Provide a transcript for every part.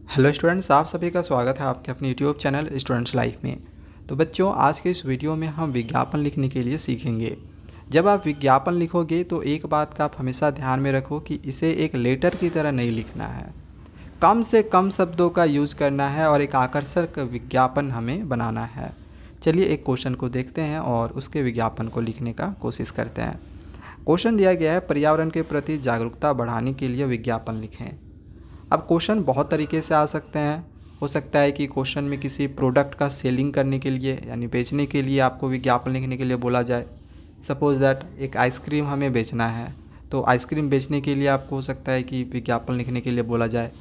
Hello students, आप सभी का स्वागत है आपके अपने यूट्यूब चैनल स्टूडेंट्स लाइफ में। तो बच्चों, आज के इस वीडियो में हम विज्ञापन लिखने के लिए सीखेंगे। जब आप विज्ञापन लिखोगे तो एक बात का आप हमेशा ध्यान में रखो कि इसे एक लेटर की तरह नहीं लिखना है। कम से कम शब्दों का यूज़ करना है और एक आकर्षक विज्ञापन हमें बनाना है। चलिए एक क्वेश्चन को देखते हैं और उसके विज्ञापन को लिखने का कोशिश करते हैं। क्वेश्चन दिया गया है, पर्यावरण के प्रति जागरूकता बढ़ाने के लिए विज्ञापन लिखें। अब क्वेश्चन बहुत तरीके से आ सकते हैं। हो सकता है कि क्वेश्चन में किसी प्रोडक्ट का सेलिंग करने के लिए यानी बेचने के लिए आपको विज्ञापन लिखने के लिए बोला जाए। सपोज़ दैट एक आइसक्रीम हमें बेचना है, तो आइसक्रीम बेचने के लिए आपको हो सकता है कि विज्ञापन लिखने के लिए बोला जाए।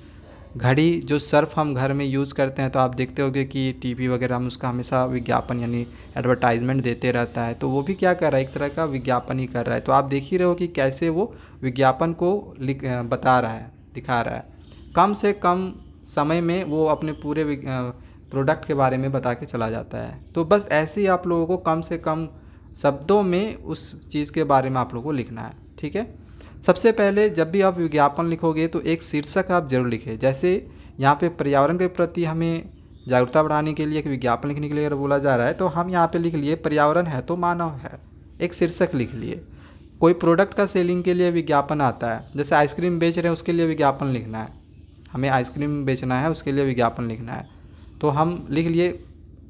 घड़ी जो सर्फ हम घर में यूज़ करते हैं, तो आप देखते होंगे कि टीवी वगैरह में उसका हमेशा विज्ञापन यानी एडवर्टाइजमेंट देते रहता है, तो वो भी क्या कर रहा है, एक तरह का विज्ञापन ही कर रहा है। तो आप देख ही रहे हो कि कैसे वो विज्ञापन को बता रहा है, दिखा रहा है। कम से कम समय में वो अपने पूरे प्रोडक्ट के बारे में बता के चला जाता है। तो बस ऐसे ही आप लोगों को कम से कम शब्दों में उस चीज़ के बारे में आप लोगों को लिखना है। ठीक है, सबसे पहले जब भी आप विज्ञापन लिखोगे तो एक शीर्षक आप जरूर लिखें। जैसे यहाँ पे पर्यावरण के प्रति हमें जागरूकता बढ़ाने के लिए एक विज्ञापन लिखने के लिए अगर बोला जा रहा है, तो हम यहाँ पे लिख लिए पर्यावरण है तो मानव है, एक शीर्षक लिख लिए। कोई प्रोडक्ट का सेलिंग के लिए विज्ञापन आता है, जैसे आइसक्रीम बेच रहे हैं उसके लिए विज्ञापन लिखना है, हमें आइसक्रीम बेचना है उसके लिए विज्ञापन लिखना है, तो हम लिख लिए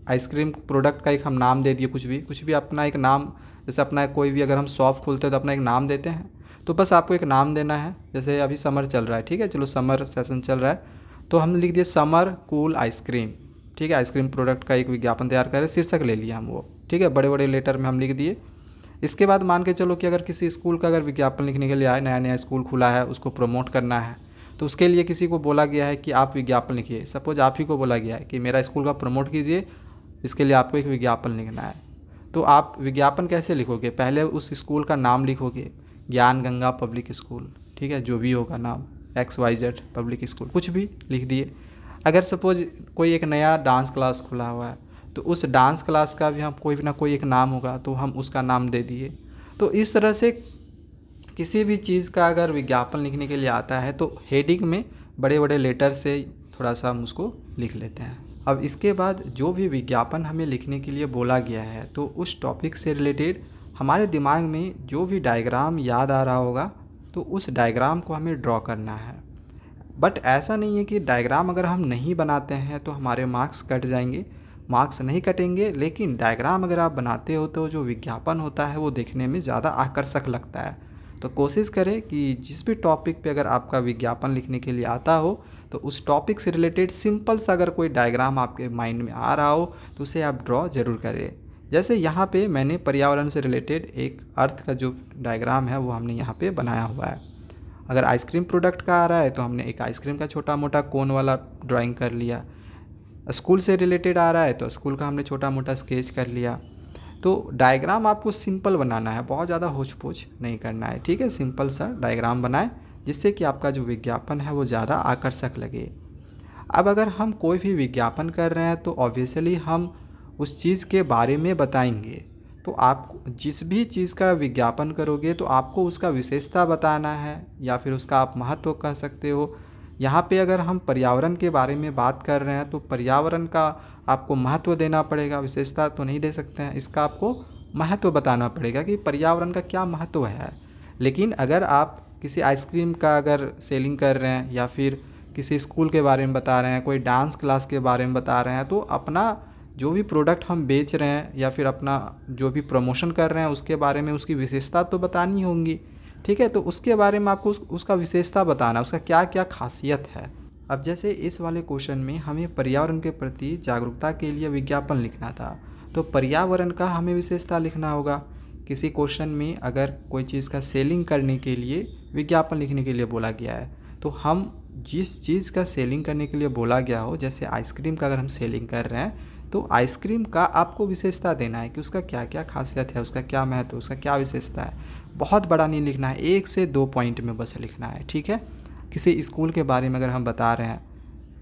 आइसक्रीम प्रोडक्ट का एक हम नाम दे दिए, कुछ भी अपना एक नाम। जैसे अपना कोई भी अगर हम शॉप खोलते हैं तो अपना एक नाम देते हैं, तो बस आपको एक नाम देना है। जैसे अभी समर चल रहा है, ठीक है, चलो समर सेशन चल रहा है, तो हम लिख दिए समर कूल आइसक्रीम। ठीक है, आइसक्रीम प्रोडक्ट का एक विज्ञापन तैयार करें, शीर्षक ले लिया हम वो। ठीक है, बड़े बड़े लेटर में हम लिख दिए। इसके बाद मान के चलो कि अगर किसी स्कूल का अगर विज्ञापन लिखने के लिए आए, नया नया स्कूल खुला है, उसको प्रमोट करना है, तो उसके लिए किसी को बोला गया है कि आप विज्ञापन लिखिए। सपोज आप ही को बोला गया है कि मेरा स्कूल का प्रमोट कीजिए, इसके लिए आपको एक विज्ञापन लिखना है। तो आप विज्ञापन कैसे लिखोगे, पहले उस स्कूल का नाम लिखोगे, ज्ञान गंगा पब्लिक स्कूल, ठीक है, जो भी होगा नाम, XYZ पब्लिक स्कूल, कुछ भी लिख दिए। अगर सपोज कोई एक नया डांस क्लास खुला हुआ है, तो उस डांस क्लास का भी हम कोई ना कोई एक नाम होगा, तो हम उसका नाम दे दिए। तो इस तरह से किसी भी चीज़ का अगर विज्ञापन लिखने के लिए आता है तो हेडिंग में बड़े बड़े लेटर से थोड़ा सा हम उसको लिख लेते हैं। अब इसके बाद जो भी विज्ञापन हमें लिखने के लिए बोला गया है, तो उस टॉपिक से रिलेटेड हमारे दिमाग में जो भी डायग्राम याद आ रहा होगा, तो उस डायग्राम को हमें ड्रॉ करना है। बट ऐसा नहीं है कि डायग्राम अगर हम नहीं बनाते हैं तो हमारे मार्क्स कट जाएंगे। मार्क्स नहीं कटेंगे, लेकिन डायग्राम अगर आप बनाते हो तो जो विज्ञापन होता है वो देखने में ज़्यादा आकर्षक लगता है। तो कोशिश करें कि जिस भी टॉपिक पे अगर आपका विज्ञापन लिखने के लिए आता हो, तो उस टॉपिक से रिलेटेड सिंपल सा अगर कोई डायग्राम आपके माइंड में आ रहा हो, तो उसे आप ड्रॉ ज़रूर करें। जैसे यहाँ पे मैंने पर्यावरण से रिलेटेड एक अर्थ का जो डायग्राम है वो हमने यहाँ पे बनाया हुआ है। अगर आइसक्रीम प्रोडक्ट का आ रहा है तो हमने एक आइसक्रीम का छोटा मोटा कोन वाला ड्राइंग कर लिया। स्कूल से रिलेटेड आ रहा है तो स्कूल का हमने छोटा मोटा स्केच कर लिया। तो डायग्राम आपको सिंपल बनाना है, बहुत ज़्यादा होच पोच नहीं करना है। ठीक है, सिंपल सा डायग्राम बनाएं जिससे कि आपका जो विज्ञापन है वो ज़्यादा आकर्षक लगे। अब अगर हम कोई भी विज्ञापन कर रहे हैं तो ऑब्वियसली हम उस चीज़ के बारे में बताएंगे। तो आप जिस भी चीज़ का विज्ञापन करोगे तो आपको उसका विशेषता बताना है, या फिर उसका आप महत्व कह सकते हो। यहाँ पे अगर हम पर्यावरण के बारे में बात कर रहे हैं तो पर्यावरण का आपको महत्व देना पड़ेगा, विशेषता तो नहीं दे सकते हैं, इसका आपको महत्व बताना पड़ेगा कि पर्यावरण का क्या महत्व है। लेकिन अगर आप किसी आइसक्रीम का अगर सेलिंग कर रहे हैं, या फिर किसी स्कूल के बारे में बता रहे हैं, कोई डांस क्लास के बारे में बता रहे हैं, तो अपना जो भी प्रोडक्ट हम बेच रहे हैं या फिर अपना जो भी प्रमोशन कर रहे हैं उसके बारे में उसकी विशेषता तो बतानी होंगी। ठीक है, तो उसके बारे में आपको उसका विशेषता बताना, उसका क्या क्या खासियत है। अब जैसे इस वाले क्वेश्चन में हमें पर्यावरण के प्रति जागरूकता के लिए विज्ञापन लिखना था, तो पर्यावरण का हमें विशेषता लिखना होगा। किसी क्वेश्चन में अगर कोई चीज़ का सेलिंग करने के लिए विज्ञापन लिखने के लिए बोला गया है, तो हम जिस चीज़ का सेलिंग करने के लिए बोला गया हो, जैसे आइसक्रीम का अगर हम सेलिंग कर रहे हैं, तो आइसक्रीम का आपको विशेषता देना है कि उसका क्या क्या खासियत है, उसका क्या महत्व, उसका क्या विशेषता है। बहुत बड़ा नहीं लिखना है, 1 से 2 पॉइंट में बस लिखना है। ठीक है, किसी स्कूल के बारे में अगर हम बता रहे हैं,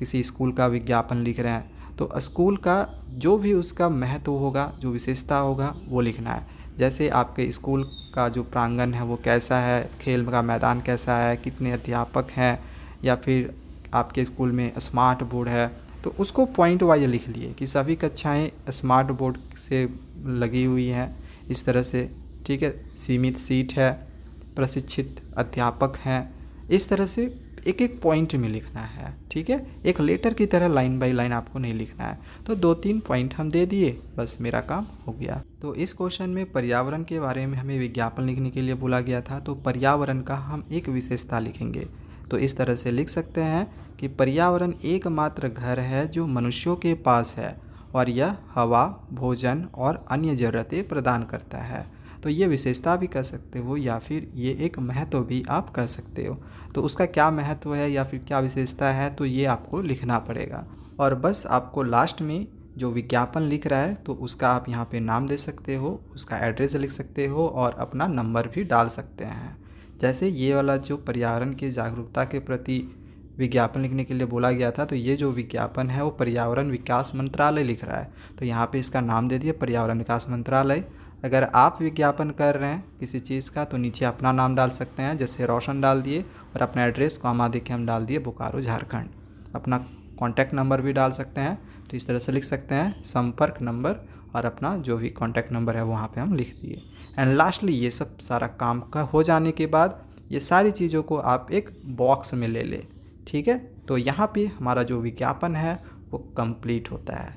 किसी स्कूल का विज्ञापन लिख रहे हैं, तो स्कूल का जो भी उसका महत्व होगा, जो विशेषता होगा, वो लिखना है। जैसे आपके स्कूल का जो प्रांगण है वो कैसा है, खेल का मैदान कैसा है, कितने अध्यापक हैं, या फिर आपके स्कूल में स्मार्ट बोर्ड है तो उसको पॉइंट वाइज लिख लिए कि सभी कक्षाएं स्मार्ट बोर्ड से लगी हुई हैं इस तरह से, ठीक है। सीमित सीट है, प्रशिक्षित अध्यापक हैं, इस तरह से एक एक पॉइंट में लिखना है, ठीक है। एक लेटर की तरह लाइन बाय लाइन आपको नहीं लिखना है। तो 2-3 पॉइंट हम दे दिए, बस मेरा काम हो गया। तो इस क्वेश्चन में पर्यावरण के बारे में हमें विज्ञापन लिखने के लिए बोला गया था, तो पर्यावरण का हम एक विशेषता लिखेंगे। तो इस तरह से लिख सकते हैं कि पर्यावरण एकमात्र घर है जो मनुष्यों के पास है और यह हवा, भोजन और अन्य ज़रूरतें प्रदान करता है। तो ये विशेषता भी कह सकते हो या फिर ये एक महत्व भी आप कह सकते हो। तो उसका क्या महत्व है या फिर क्या विशेषता है तो ये आपको लिखना पड़ेगा। और बस आपको लास्ट में जो विज्ञापन लिख रहा है तो उसका आप यहाँ पे नाम दे सकते हो, उसका एड्रेस लिख सकते हो और अपना नंबर भी डाल सकते हैं। जैसे ये वाला जो पर्यावरण की जागरूकता के प्रति विज्ञापन लिखने के लिए बोला गया था, तो ये जो विज्ञापन है वो पर्यावरण विकास मंत्रालय लिख रहा है, तो यहाँ पे इसका नाम दे दिए पर्यावरण विकास मंत्रालय। अगर आप विज्ञापन कर रहे हैं किसी चीज़ का तो नीचे अपना नाम डाल सकते हैं, जैसे रोशन डाल दिए और अपना एड्रेस कॉमा देके हम डाल दिए बोकारो झारखंड। अपना कॉन्टैक्ट नंबर भी डाल सकते हैं, तो इस तरह से लिख सकते हैं संपर्क नंबर और अपना जो भी कॉन्टैक्ट नंबर है वहाँ पे हम लिख दिए। एंड लास्टली ये सब सारा काम का हो जाने के बाद ये सारी चीज़ों को आप एक बॉक्स में ले लें, ठीक है। तो यहाँ पे हमारा जो विज्ञापन है वो कंप्लीट होता है।